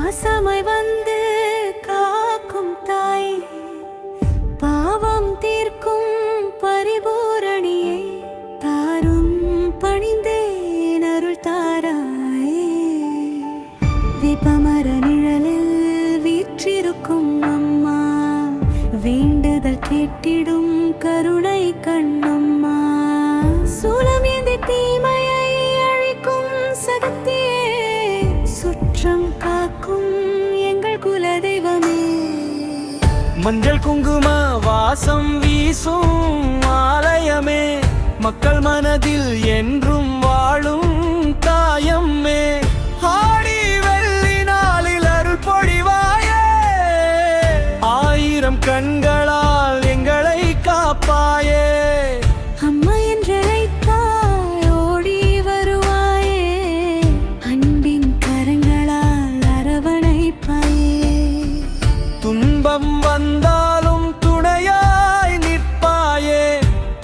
பாசமாய் வந்து காக்கும் தாய், பாவம் தீர்க்கும் பரிபூரணியை தாரும் பணிந்தேன் அருள் தாராயே. வேப்பமர நிழலில் வீற்றிருக்கும் அம்மா, வேண்டுதல் கேட்டிடும் கருணை கண்ணம்மா. சூலம் ஏந்தி தீமையை அழிக்கும் சக்தியே, சுற்றம் காக்கும் எங்கள் குலதெய்வமே. மஞ்சள் குங்கும வாசம் வீசும் ஆலயமே, மக்கள் மனதில் என்றும் வாழும் தாயம்மே. ஆடி வெள்ளி நாளில் அருள் பொழிவாயே, ஆயிரம் கண்களால் எங்களை காப்பாயே. அம்மா என்றழைத்தாய் ஓடி வருவாயே, அன்பின் கரங்களால் அரவணைப்பாயே. துன்பம் வந்தாலும் துணையாய் நிற்பாயே,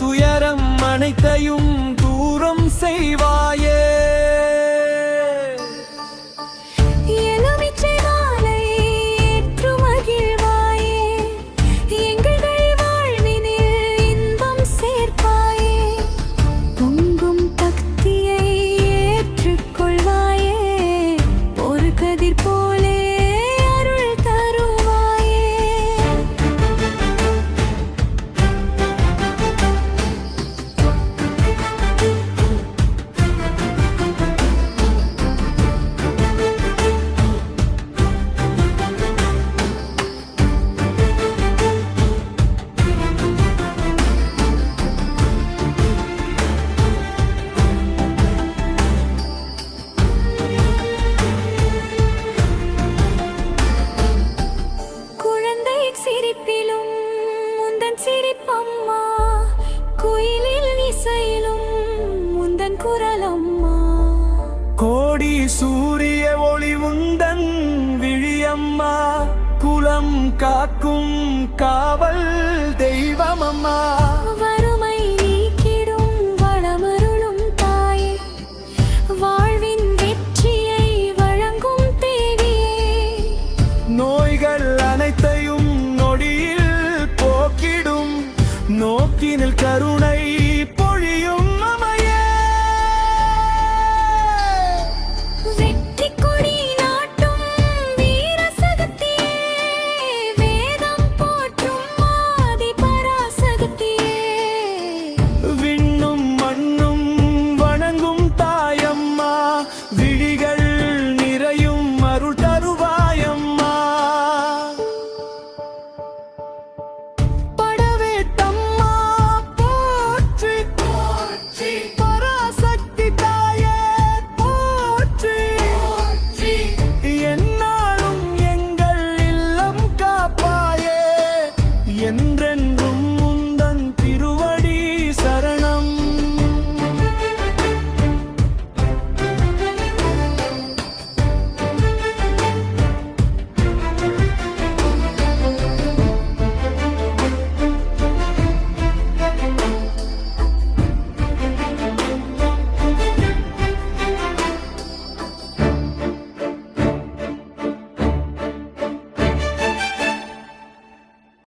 துயரம் அனைத்தையும் தூரம் செய்வாயே. எலுமிச்சை மாலை ஏற்று மகிழ்வாயே, எங்கள் வாழ்வினில் இன்பம் சேர்ப்பாயே. பொங்கும் பக்தியை ஏற்றுக்கொள்வாயே, ஒரு கதிர் போலே அருள் தருவாயே. குழந்தை சிரிப்பிலும் உந்தன் சிரிப்பம்மா, குயிலில் இசையிலும் உந்தன் குரலம்மா. கோடி சூரிய ஒளி உந்தன் விழியம்மா, குலம் காக்கும் காவல் தெய்வமம்மா.